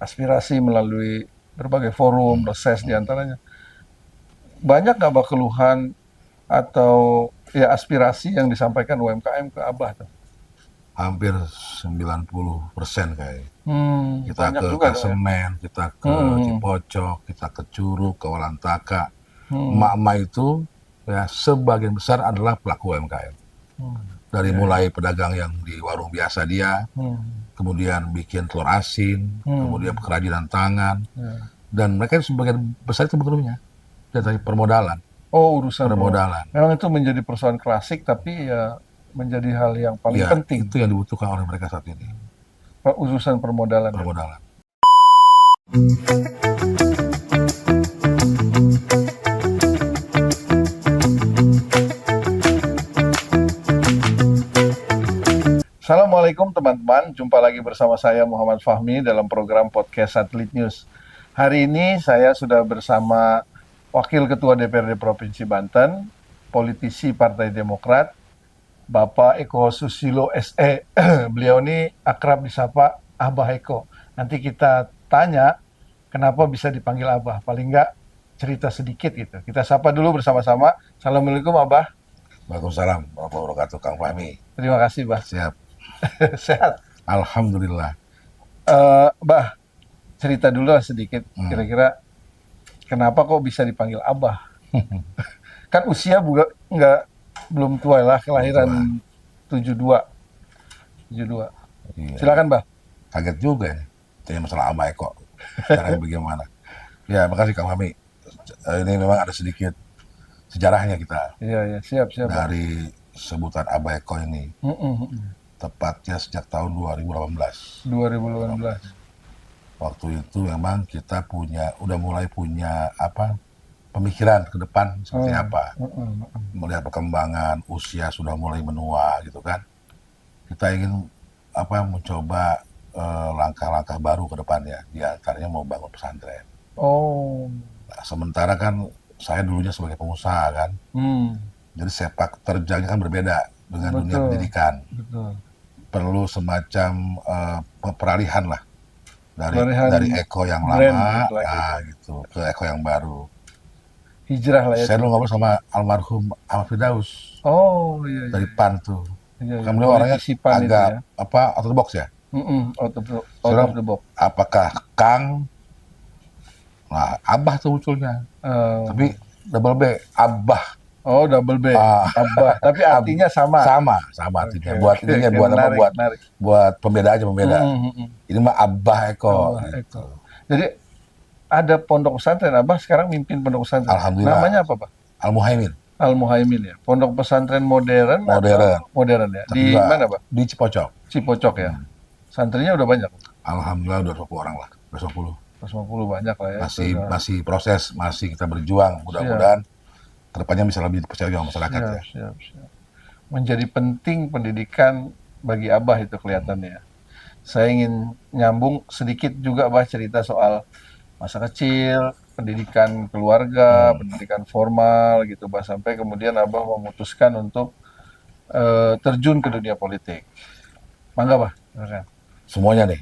aspirasi melalui berbagai forum, reses diantaranya. Banyak nggak Abah keluhan atau ya aspirasi yang disampaikan UMKM ke Abah tuh? Hampir 90% kayak. Kita Banyak ke juga dong ya. Kasemen, kita ke Hmm, Cipocok, kita ke Curug, ke Walantaka. hmm, Emak-emak itu ya sebagian besar adalah pelaku UMKM. hmm. Dari Ya, ya. mulai pedagang yang di warung biasa dia, Hmm, kemudian bikin telur asin, kemudian hmm. kerajinan tangan, Ya. dan mereka sebagian besar itu bekerja dari permodalan, Oh, urusan permodalan. memang itu menjadi persoalan klasik, tapi ya menjadi hal yang paling Ya, penting, itu yang dibutuhkan oleh mereka saat ini, urusan permodalan ya. permodalan. Assalamualaikum teman-teman, jumpa lagi bersama saya Muhammad Fahmi dalam program podcast Satelit News. Hari ini saya sudah bersama Wakil Ketua DPRD Provinsi Banten, politisi Partai Demokrat, Bapak Eko Susilo SE. Beliau ini akrab disapa Abah Eko. Nanti kita tanya kenapa bisa dipanggil Abah, paling enggak cerita sedikit gitu. Kita sapa dulu bersama-sama. Assalamualaikum Abah. Waalaikumsalam warahmatullahi wabarakatuh, Kang Fahmi. Terima kasih Bah. Siap. Sehat. Alhamdulillah. Bah, cerita dulu lah sedikit. Hmm. Kira-kira kenapa kok bisa dipanggil Abah? Kan usia juga nggak belum tua lah, Belum tua. kelahiran 72. 72. Iya. Silakan Bah. Kaget juga ya. Tanya masalah Abah kok. Sekarang bagaimana? Ya, makasih Kang Fahmi. Ini memang ada sedikit sejarahnya kita Iya, ya, siap, siap Bah. dari sebutan Abah Eko ini. Tepatnya sejak tahun 2018. 2018. Waktu itu memang kita udah mulai punya pemikiran ke depan seperti apa. Melihat perkembangan usia sudah mulai menua gitu kan. Kita ingin mencoba langkah-langkah baru ke depannya. Di antaranya mau bangun pesantren. Oh. Nah, sementara kan saya dulunya sebagai pengusaha kan. Jadi sepak terjangnya kan berbeda dengan dunia Betul, pendidikan. betul. Perlu semacam peralihan lah Pelarian dari Eko yang brand lama, istilahnya itu. gitu, ke Eko yang baru. Hijrah lah ya Saya dulu sebetulnya. ngobrol sama almarhum Ahmad Firdaus Oh, iya, iya, dari iya. PAN tuh. Iya, iya. Kan beliau orangnya Politisi PAN itu agak ya. out of the box ya. Out Saya of bilang, the box. apakah Kang? Nah, Abah tuh munculnya. Eh, Tapi double B, Abah. oh, double B. Ah, Abah. Tapi artinya sama. sama Oke, artinya. Buat oke, ininya oke. buat apa? Menarik, menarik. Buat pembeda aja pembeda. Ini mah Abah Eko Abah Eko. gitu. Jadi ada pondok pesantren. Abah sekarang mimpin pondok pesantren. Alhamdulillah. Namanya apa, Pak? Al Muhaimin, Al Muhaimin ya. Pondok pesantren modern modern. atau modern ya? Tapi Di juga mana, Pak? di Cipocok. Cipocok ya. Santrinya udah banyak. Alhamdulillah udah 20 orang lah. 20. 150 banyak lah ya. Itu Masih udah. masih proses, masih kita berjuang. Siap, Mudah-mudahan kedepannya bisa lebih dipercaya sama masyarakat siap, ya. siap, siap. Menjadi penting pendidikan bagi Abah itu kelihatannya. Saya ingin nyambung sedikit juga Abah cerita soal masa kecil, pendidikan keluarga, Hmm. pendidikan formal gitu Bah, sampai kemudian Abah memutuskan untuk terjun ke dunia politik. Mangga Bah, silakan. Semuanya nih.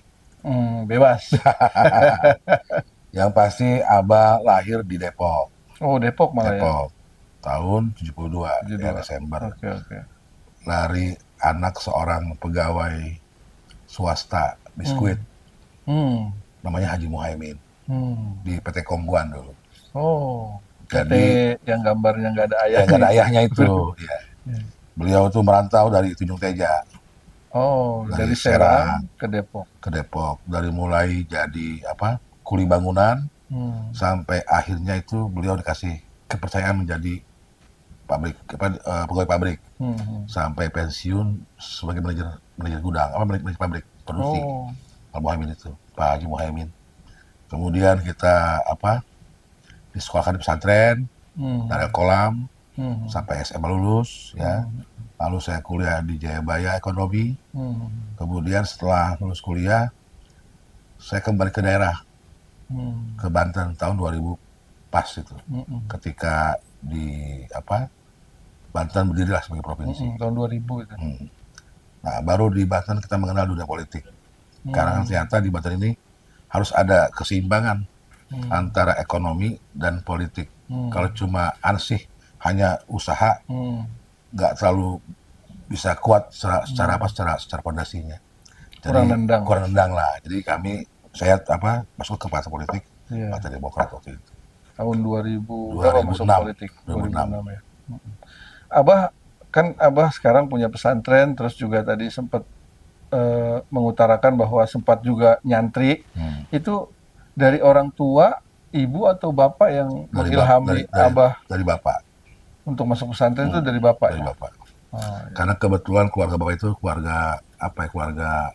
Bebas. Yang pasti Abah lahir di Depok. Oh, Depok malah ya. Depok. Tahun 72 ya 72. Desember. Oke, oke. Lari anak seorang pegawai swasta biskuit. Hmm. Namanya Haji Muhaimin. Di PT Kongguan dulu. Oh, PT Jadi yang gambarnya nggak ada ya nggak ayahnya ada itu. ayahnya itu. Ya. Beliau tuh merantau dari Tunjung Teja. Oh, Dari dari Serang Serang ke Depok. ke Depok. Dari mulai jadi kuli bangunan Hmm. sampai akhirnya itu beliau dikasih kepercayaan menjadi pegawai pabrik sampai pensiun sebagai manajer gudang manajer pabrik produksi. Oh, Al Muhaimin itu Pak Haji Muhaimin. Kemudian kita disekolahkan di pesantren dari kolam sampai SMA lulus ya. Lalu saya kuliah di Jayabaya Ekonomi. Kemudian setelah lulus kuliah saya kembali ke daerah, ke Banten tahun 2000 pas itu. Ketika di Banten berdirilah sebagai provinsi. tahun 2000 itu. Nah, baru di Banten kita mengenal dunia politik. Karena ternyata di Banten ini harus ada keseimbangan antara ekonomi dan politik. Kalau cuma ansih hanya usaha, nggak terlalu bisa kuat secara fondasinya. Jadi kurang nendang lah. Jadi saya masuk ke partai politik, Partai Demokrat waktu itu. Tahun 2000 berapa masuk politik? 2006 ya. Abah sekarang punya pesantren, terus juga tadi sempat mengutarakan bahwa sempat juga nyantri. Itu dari orang tua, ibu atau bapak yang mengilhami Abah? Dari bapak. Untuk masuk pesantren itu dari bapak? Dari bapak. Karena kebetulan keluarga bapak itu keluarga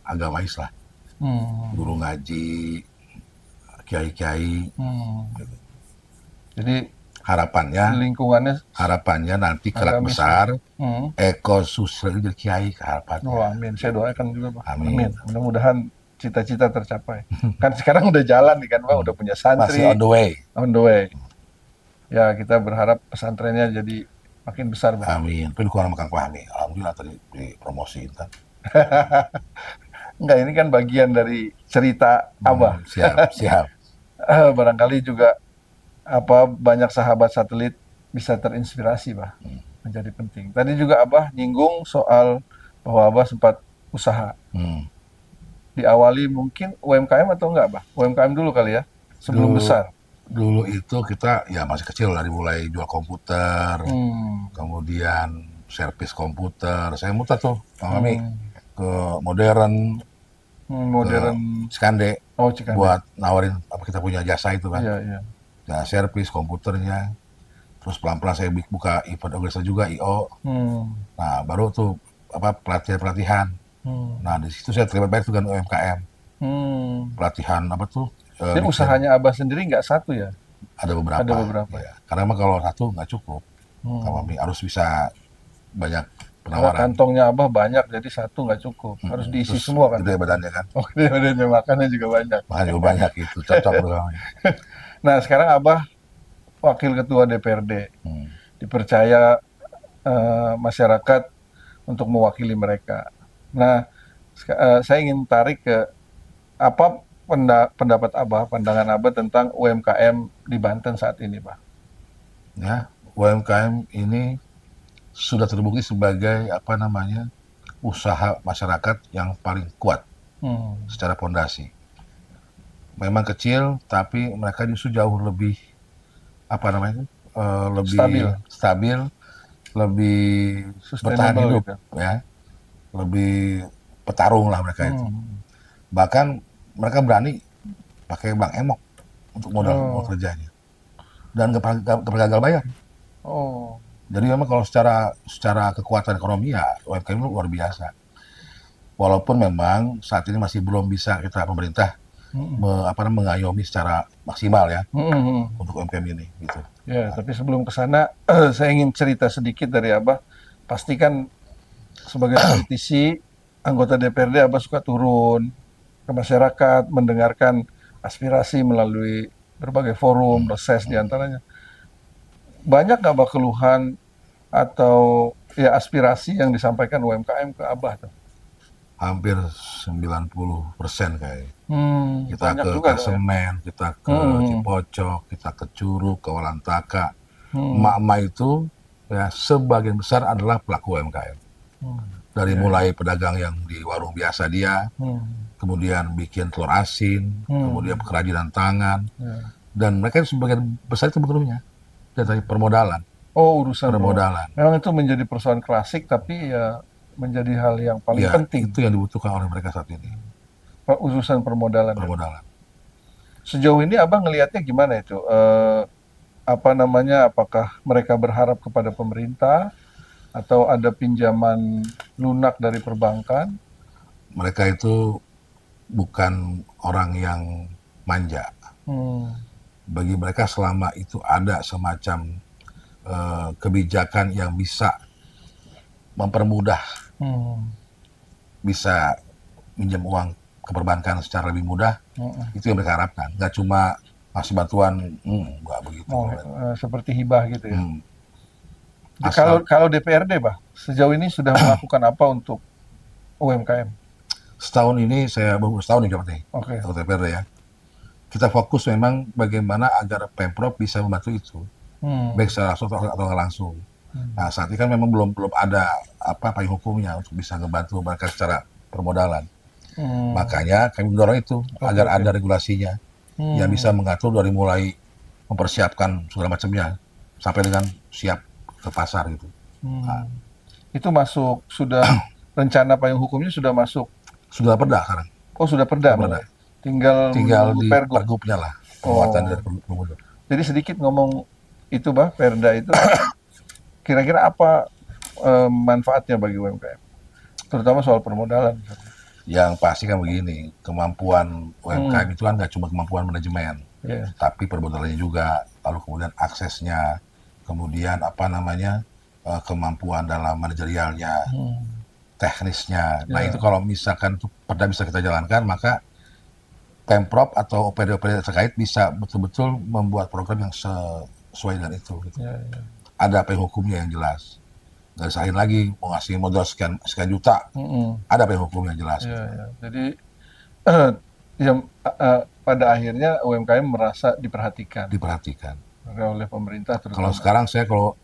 agamais lah. Guru ngaji, kiai-kiai. Jadi harapannya nanti kelak besar Eko Susril jadi kiai, harapannya. Amin. Saya doakan juga, Pak. Amin. Mudah-mudahan cita-cita tercapai. Kan sekarang udah jalan nih kan, Pak, udah punya santri. Masih on the way. On the way. Ya, kita berharap pesantrennya jadi makin besar, Pak. Amin. Tapi kurang Kang Fahmi. Alhamdulillah tadi dipromosiin kan. Enggak, ini kan bagian dari cerita Abah. Siap. Barangkali juga banyak sahabat satelit bisa terinspirasi, Bah. Menjadi penting. Tadi juga Abah nyinggung soal bahwa Abah sempat usaha. Diawali mungkin UMKM atau enggak, Bah? UMKM dulu kali ya, sebelum besar. Dulu itu kita ya masih kecil, dari mulai jual komputer, kemudian servis komputer. Saya muter tuh, Mami, ke Modern, ke Cikande, buat nawarin kita punya jasa itu kan. Iya. Nah, servis komputernya, terus pelan-pelan saya buka event organisasi juga, IO. Nah, baru tuh pelatihan. Nah, di situ saya terlibat banyak dengan UMKM. Pelatihan Jadi usahanya Abah sendiri nggak satu ya? Ada beberapa. Ya. Karena kalau satu nggak cukup, kami harus bisa banyak penawaran. Kantongnya Abah banyak, jadi satu nggak cukup. Harus diisi semua kan? Gede badannya kan? Oh, gede badannya, makannya juga banyak. Makan juga banyak itu, cocok doang. Nah, sekarang Abah wakil ketua DPRD, dipercaya masyarakat untuk mewakili mereka. Nah, saya ingin tarik ke apa pendapat Abah, pandangan Abah tentang UMKM di Banten saat ini, Pak. Ya, UMKM ini sudah terbukti sebagai usaha masyarakat yang paling kuat secara fondasi. Memang kecil, tapi mereka justru jauh lebih lebih stabil, lebih bertahan hidup, gitu. Ya, lebih petarung lah mereka itu. Bahkan mereka berani pakai bank emok untuk modal kerjanya, dan nggak pernah gagal bayar. Jadi memang kalau secara kekuatan ekonomi ya UMKM itu luar biasa. Walaupun memang saat ini masih belum bisa pemerintah mengayomi secara maksimal ya untuk UMKM ini gitu. Ya, tapi sebelum ke sana saya ingin cerita sedikit dari Abah. Pastikan sebagai politisi, anggota DPRD, Abah suka turun ke masyarakat, mendengarkan aspirasi melalui berbagai forum, reses diantaranya. Banyak nggak Abah keluhan atau ya aspirasi yang disampaikan UMKM ke Abah tuh? Hampir 90% kayaknya. Kita ke Kasemen, kita ke Cipocok, kita ke Curug, ke Walantaka. Emak-emak itu ya sebagian besar adalah pelaku UMKM. Dari mulai pedagang yang di warung biasa dia, kemudian bikin telur asin, kemudian kerajinan tangan, dan mereka sebagian besar itu bekerjanya dari permodalan. Urusan permodalan. Memang itu menjadi persoalan klasik, tapi ya menjadi hal yang paling penting. Itu yang dibutuhkan oleh mereka saat ini. Urusan permodalan. Sejauh ini Abang ngelihatnya gimana itu? Apakah mereka berharap kepada pemerintah atau ada pinjaman lunak dari perbankan? Mereka itu bukan orang yang manja. Bagi mereka selama itu ada semacam kebijakan yang bisa mempermudah, bisa minjam uang ke perbankan secara lebih mudah, itu yang mereka harapkan. Nggak cuma masih bantuan, nggak begitu. Seperti hibah gitu ya. Kalau DPRD, Bah, sejauh ini sudah melakukan apa untuk UMKM? Setahun ini saya baru setahun nih Pak, Oke. DPRD ya. kita fokus memang bagaimana agar Pemprov bisa membantu itu, baik secara langsung atau nggak langsung. Nah, saat ini kan memang belum ada payung hukumnya untuk bisa membantu mereka secara permodalan. Makanya kami mendorong itu agar ada regulasinya yang bisa mengatur dari mulai mempersiapkan segala macamnya sampai dengan siap ke pasar gitu. Nah, Itu masuk sudah rencana payung hukumnya sudah masuk. sudah perda sekarang. Oh, sudah perda. Sudah perda. Tinggal di pergub. pergubnya lah, penguatan dari gubernur. Jadi sedikit ngomong itu, Bah, Perda itu kira-kira apa manfaatnya bagi UMKM? Terutama soal permodalan. Yang pasti kan begini, kemampuan UMKM itu kan nggak cuma kemampuan manajemen, tapi permodalannya juga, lalu kemudian aksesnya, kemudian kemampuan dalam manajerialnya, teknisnya. Nah itu kalau misalkan itu perda bisa kita jalankan, maka Pemprov atau OPD-OPD terkait bisa betul-betul membuat program yang sesuai dengan itu. Gitu. Ada payung hukumnya yang jelas. Nggak disahin lagi mau ngasih modal sekian juta, ada payung hukum yang jelas. Gitu. Jadi pada akhirnya UMKM merasa diperhatikan oleh pemerintah. Kalau sekarang kalau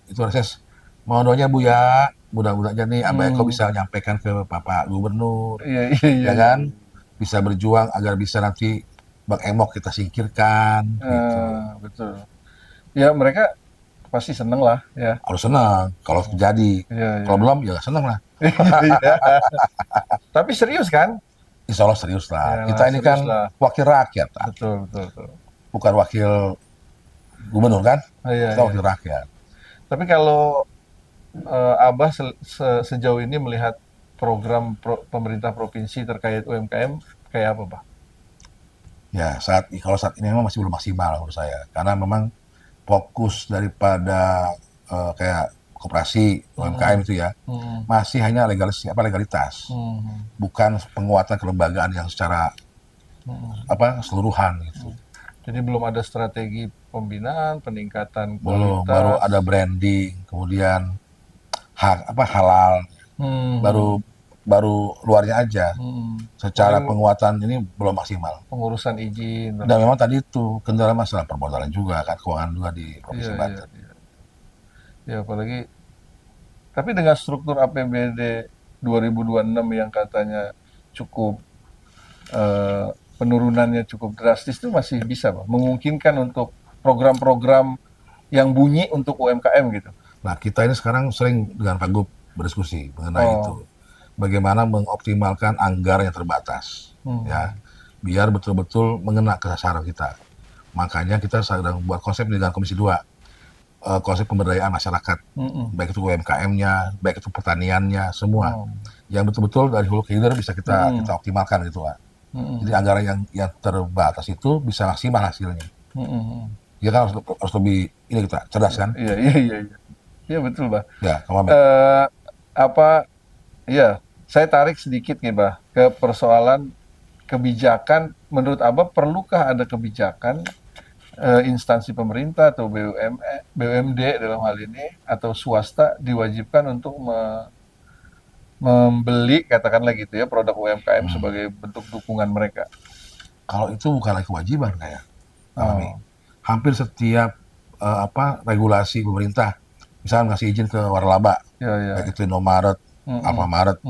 mohonnya Bu ya, mudah-mudahan nih Abah Eko bisa menyampaikan ke Bapak Gubernur, ya kan? Bisa berjuang agar bisa nanti Bang Emok kita singkirkan, gitu. Betul. Ya mereka pasti seneng lah, ya. Harus senang kalau terjadi. Kalau belum ya seneng lah. Tapi serius kan? Insya Allah serius lah. Kita ini kan wakil rakyat. Betul. Bukan wakil gubernur kan? Kita wakil rakyat. Tapi kalau Abah sejauh ini melihat program pemerintah provinsi terkait UMKM kayak apa, Pak? Ya, kalau saat ini memang masih belum maksimal menurut saya, karena memang fokus daripada kayak koperasi UMKM itu ya masih hanya legalitas, bukan penguatan kelembagaan yang secara keseluruhan gitu. Jadi belum ada strategi pembinaan, peningkatan kualitas. Belum, baru ada branding, kemudian halal, baru luarnya aja. Secara penguatan ini belum maksimal. Pengurusan izin. Dan memang tadi itu kendala masalah permodalan juga kan, keuangan juga di Provinsi Banten. Ya apalagi, tapi dengan struktur APBD 2026 yang katanya cukup penurunannya cukup drastis itu masih bisa, Pak, memungkinkan untuk program-program yang bunyi untuk UMKM gitu. Nah, kita ini sekarang sering dengan Pak Gub berdiskusi mengenai itu. Bagaimana mengoptimalkan anggaran yang terbatas, ya, biar betul-betul mengena ke sasaran kita. Makanya kita sedang buat konsep dengan Komisi 2, konsep pemberdayaan masyarakat, baik itu UMKM-nya, baik itu pertaniannya, semua, yang betul-betul dari hulu ke hilir bisa kita optimalkan gitu, Pak. Jadi anggaran yang terbatas itu bisa maksimal hasilnya. Ya kan harus lebih ini kita cerdas kan? Iya betul, Bah. Ya, saya tarik sedikit nih, Bah, ke persoalan kebijakan. Menurut Abah, perlukah ada kebijakan instansi pemerintah atau BUMD dalam hal ini atau swasta diwajibkan untuk membeli, katakanlah gitu ya, produk UMKM sebagai bentuk dukungan mereka? Kalau itu bukan lagi kewajiban kayak, hampir setiap regulasi pemerintah, misalnya ngasih izin ke waralaba, baik itu Indomaret, Alfamaret,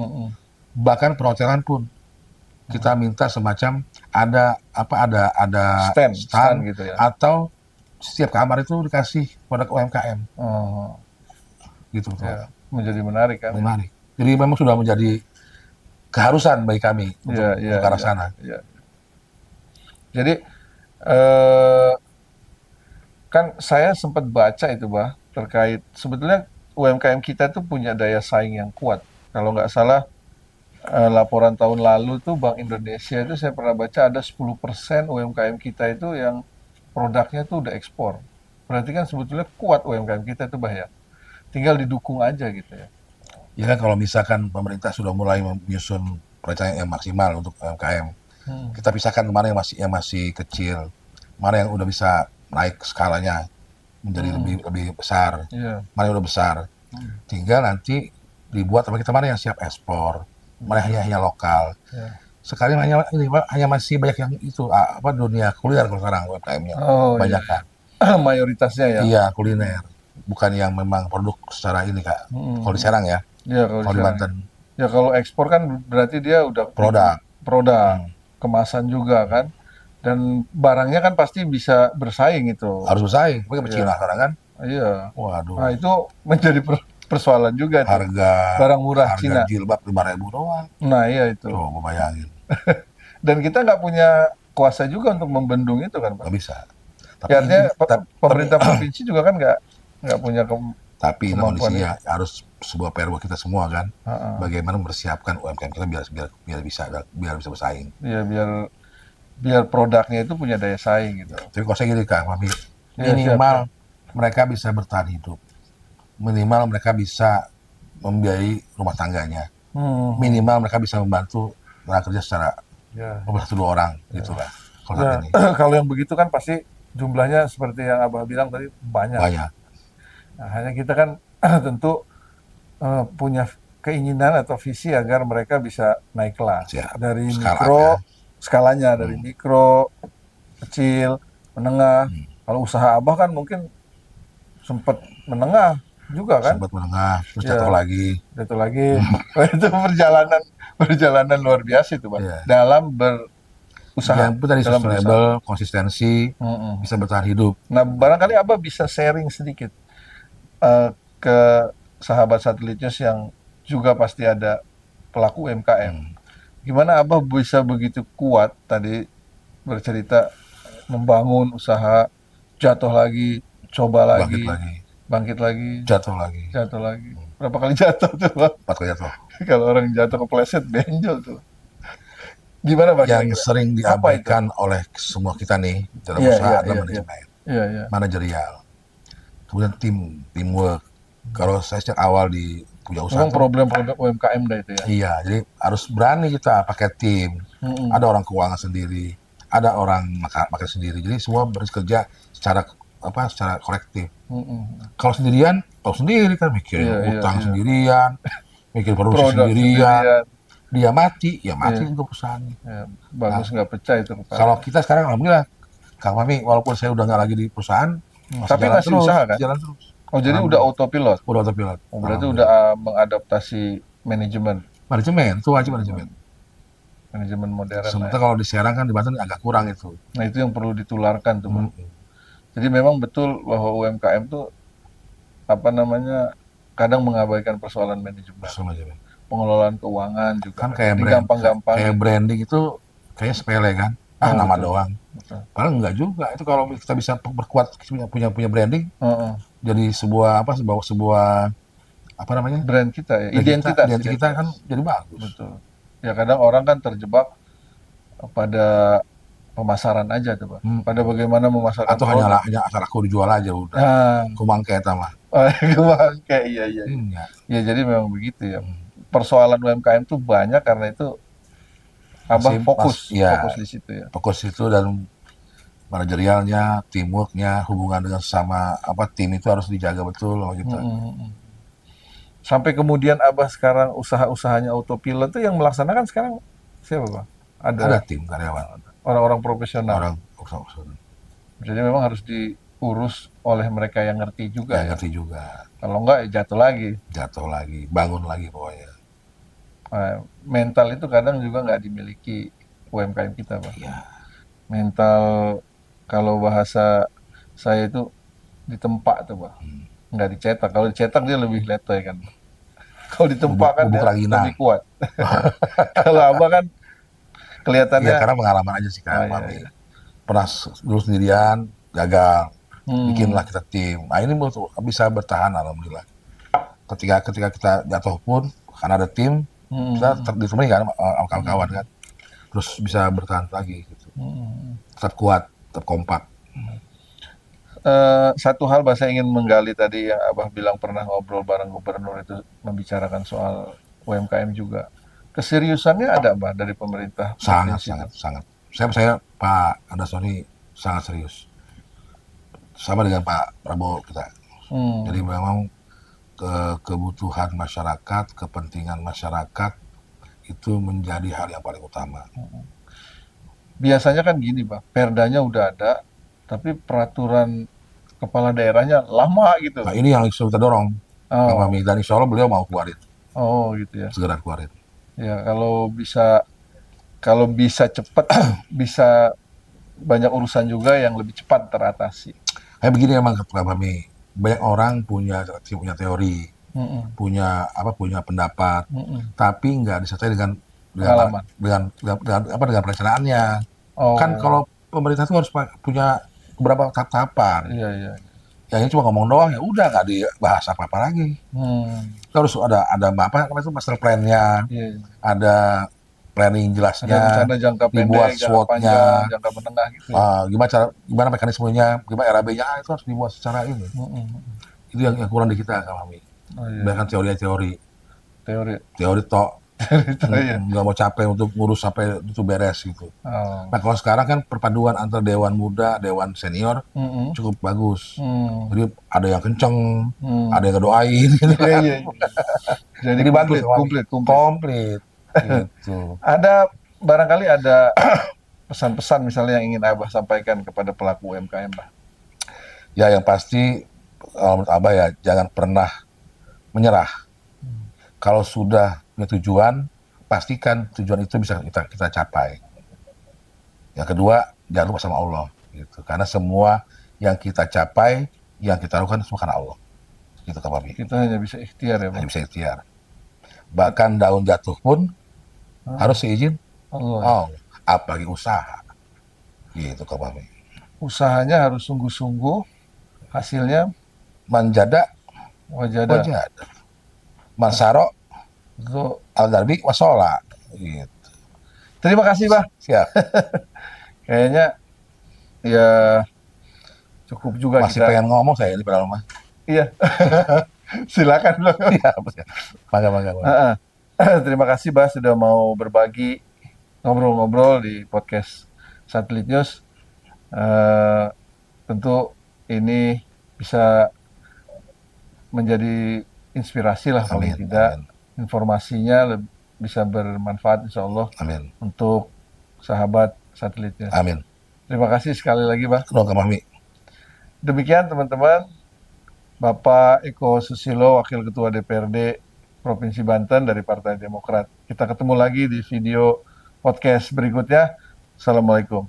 bahkan perhotelan pun kita minta semacam ada stand gitu ya, atau setiap kamar itu dikasih produk UMKM, gitu. Ya, menjadi menarik kan? Menarik. Jadi memang sudah menjadi keharusan bagi kami untuk ke arah sana. Jadi kan saya sempat baca itu, Bah, terkait sebetulnya UMKM kita tuh punya daya saing yang kuat. Kalau nggak salah laporan tahun lalu tuh Bank Indonesia itu saya pernah baca ada 10% UMKM kita itu yang produknya tuh udah ekspor. Berarti kan sebetulnya kuat UMKM kita itu, Bah, ya. Tinggal didukung aja gitu ya. Ya kan kalau misalkan pemerintah sudah mulai menyusun perencanaan yang maksimal untuk UMKM, kita pisahkan mana yang masih kecil, mana yang udah bisa naik skalanya menjadi lebih besar, mana yang udah besar. Tinggal nanti dibuat sama kita mana yang siap ekspor, mana yang hanya lokal. Sekarang hanya masih banyak yang itu dunia kuliner kalau sekarang UMKM-nya Oh banyak iya, kan. mayoritasnya ya. Iya kuliner, bukan yang memang produk secara ini Kak. Kalau di Serang ya, Ya kalau di kalau di sana. Banten Ya kalau ekspor kan berarti dia udah bikin produk. produk, Hmm, kemasan juga kan. Dan barangnya kan pasti bisa bersaing itu. harus bersaing, tapi ke Cina Iya, sekarang kan. iya. Nah, Waduh, itu menjadi persoalan juga tuh. harga Barang murah harga Cina. jilbab 5.000 doang. Nah, iya itu. Coba bayangin, Dan kita nggak punya kuasa juga untuk membendung itu kan, Pak. nggak bisa. Ya Tapi artinya tapi pemerintah provinsi juga kan nggak punya tapi ini kemampuan itu. kondisinya harus sebuah PR buat kita semua kan. Heeh. Bagaimana mempersiapkan UMKM kita biar bisa bersaing. Ya biar biar produknya itu punya daya saing gitu. Tapi kalau saya gini Kak, Mami, Iya siap siap. minimal mereka bisa bertahan hidup. Minimal mereka bisa membiayai rumah tangganya. Hmm. Minimal mereka bisa membantu tenaga kerja secara Ya. satu dua orang gitu lah. Kalau saat Ya, ini kalau yang begitu kan pasti jumlahnya seperti yang Abah bilang tadi banyak. banyak. Nah, hanya kita kan tentu punya keinginan atau visi agar mereka bisa naik kelas Siap. dari Skala up ya. mikro skalanya dari Hmm. mikro, kecil, menengah. Hmm. Kalau usaha Abah kan mungkin sempat menengah juga kan? Sempat menengah, terus jatuh Ya, lagi. itu lagi. Wah, itu perjalanan perjalanan luar biasa itu, Pak. Ya. Dalam berusaha, Yang penting tadi dalam berusaha. sustainable, konsistensi, Mm-mm. bisa bertahan hidup. Nah, barangkali Abah bisa sharing sedikit ke sahabat satelit news yang juga pasti ada pelaku UMKM. Hmm. Gimana Abah bisa begitu kuat tadi bercerita membangun usaha, jatuh lagi, coba Bangkit lagi, lagi, bangkit lagi, jatuh lagi, jatuh lagi. Berapa kali jatuh tuh, Pak? 4 kali jatuh. Kalau orang jatuh kepleset benjol tuh. Gimana Pak Yang kira-kira? sering Apa itu? diabaikan oleh semua kita nih dalam Iya, iya, usaha adalah iya, iya. manajemen, Iya, iya. manajerial. Kemudian teamwork. Kalau saya sejak awal di punya usaha Memang tuh, problem-problem UMKM dah itu ya. iya, jadi harus berani kita pakai tim. Mm-mm. Ada orang keuangan sendiri, ada orang makan sendiri. Jadi semua bekerja secara secara kolektif. Mm-mm. Kalau sendirian, tahu sendiri kan mikirin Iya, iya, utang iya. sendirian, mikir produksi Produk sendirian. sendirian. Dia mati, ya mati Iya, untuk perusahaannya. ya, Nah, bagus nggak pecah itu kalau kepala. kita sekarang alhamdulillah, Kang Mami, walaupun saya udah nggak lagi di perusahaan, Tapi masih usaha kan? jalan terus. Oh jadi udah Alhamdulillah, autopilot. udah autopilot. Oh berarti udah Alhamdulillah. mengadaptasi manajemen, Manajemen, itu wajib manajemen. manajemen modern lah ya. Sementara kalau di Serang kan di Banten agak kurang itu. Nah itu yang perlu ditularkan tuh, Pak. Hmm, Jadi memang betul bahwa UMKM tuh apa namanya kadang mengabaikan persoalan manajemen, bersama manajemen. pengelolaan keuangan juga. Kan kayak Jadi kayak gampang-gampangin. branding itu kayaknya sepele kan. Oh Nama betul, doang. betul. Padahal enggak juga. Itu kalau kita bisa perkuat punya branding Heeh. jadi sebuah apa namanya? Brand kita ya, Brand kita, identitas, identitas kita kan identitas. jadi bagus. Betul. Ya kadang orang kan terjebak pada pemasaran aja tuh, Pak. Hmm. Pada bagaimana memasarkan Atau produk. hanya asal aku dijual aja udah. Nah, Kumangke eta mah. kayak iya iya. Iya. Ya. Ya jadi memang begitu ya. Hmm. Persoalan UMKM tuh banyak karena itu Abah fokus Ya di situ ya. fokus itu dan manajerialnya, teamworknya, hubungan dengan sama tim itu harus dijaga betul sama kita. Sampai kemudian Abah sekarang usaha-usahanya autopilot tuh yang melaksanakan sekarang siapa, Bang? Ada Ada tim karyawan, orang-orang profesional. orang Jadi memang harus diurus oleh mereka yang ngerti juga yang ya. ngerti juga, Kalau enggak ya jatuh lagi. jatuh lagi, bangun lagi pokoknya. Mental itu kadang juga nggak dimiliki UMKM kita, Bang. Iya. Mental kalau bahasa saya itu ditempa tuh, Bang. Hmm. Nggak dicetak. Kalau dicetak dia lebih letoy kan. Kalau ditempa kan Bubuk dia ragina. lebih kuat. Kalau Abah kan kelihatannya Iya karena pengalaman aja sih oh, Kak iya, Mami. iya. Pernah dulu sendirian, gagal. Hmm. Bikinlah kita tim. Nah ini bisa bertahan alhamdulillah. Ketika kita jatuh pun karena ada tim, kita ditemani kan sama kawan-kawan kan. Terus bisa bertahan lagi gitu. Tetap kuat, tetap kompak. Satu hal saya ingin menggali tadi yang Abah bilang pernah ngobrol bareng gubernur itu membicarakan soal UMKM juga. Keseriusannya ada Mbak dari pemerintah Sangat, provinsi itu? sangat. Saya Pak Andasoni sangat serius. Sama dengan Pak Prabowo kita. Jadi memang kebutuhan masyarakat, kepentingan masyarakat itu menjadi hal yang paling utama. Biasanya kan gini, Pak, perdanya udah ada, tapi peraturan kepala daerahnya lama gitu. Nah ini yang kita dorong, Kang Oh, Fahmi, dan insya Allah beliau mau keluarin, oh gitu ya. segera keluarin. Ya kalau bisa cepat, bisa banyak urusan juga yang lebih cepat teratasi. Kayak begini emang Kang Fahmi, banyak orang punya teori, Mm-mm, punya pendapat, mm-mm. tapi nggak disertai dengan Pengalaman. dengan perencanaannya. Kan Oh, kalau pemerintah itu harus punya beberapa tahap-tahapan. iya iya. Yang ini cuma ngomong doang, ya udah nggak dibahas apa-apa lagi. Hmm, Terus ada apa namanya itu master plan-nya, iya, iya. ada planning Ada jelasnya, rencana jangka pendek, dibuat jangka panjang, SWOT-nya, jangka menengah gitu ya. gimana mekanismenya, gimana RAB-nya, itu harus dibuat secara ini. Mm-mm. Itu yang kurang di kita, kami. Oh iya, Bahkan iya. teori-teori, Teori. teori tok, Itu ya. nggak mau capek untuk ngurus sampai itu beres gitu. Oh. Nah kalau sekarang kan perpaduan antara dewan muda, dewan senior Mm-mm. cukup bagus. Hmm. Jadi ada yang kenceng, ada Hmm. yang ngedoain, gitu Iya, kan. iya, iya. Jadi Jadi bagus komplit, kami, komplit, komplit. komplit, gitu. Ada barangkali ada pesan-pesan misalnya yang ingin Abah sampaikan kepada pelaku UMKM, Bah. Ya yang pasti menurut Abah ya jangan pernah menyerah. Kalau sudah punya tujuan, pastikan tujuan itu bisa kita capai. Yang kedua, jangan lupa sama Allah, gitu. Karena semua yang kita capai, yang kita lakukan semua karena Allah. Gitu Kak Babi. Kita hanya bisa ikhtiar ya, Bang. Hanya bisa ikhtiar. Bahkan daun jatuh pun harus seizin Allah. oh, apalagi usaha. Gitu Kak Babi. Usahanya harus sungguh-sungguh, hasilnya Manjada wajada. wajad. Mansaro Itu. al-darbi wasola. Gitu. Terima kasih, Bah. Siap. Kayaknya ya cukup juga Masih kita. pengen ngomong saya ini pada rumah. Iya, silakan, Bang. Siap. Mangga, mangga, mangga. Heeh. Terima kasih, Bah, sudah mau berbagi ngobrol-ngobrol di podcast Satelit News. Eh, Tentu ini bisa menjadi inspirasi lah paling Amin, tidak. amin, Informasinya bisa bermanfaat insya Allah amin, untuk sahabat Satelit News. amin. Terima kasih sekali lagi, Bah. Nuhun Kang Mahmi. Demikian teman-teman, Bapak Eko Susilo, Wakil Ketua DPRD Provinsi Banten dari Partai Demokrat. Kita ketemu lagi di video podcast berikutnya. Assalamualaikum.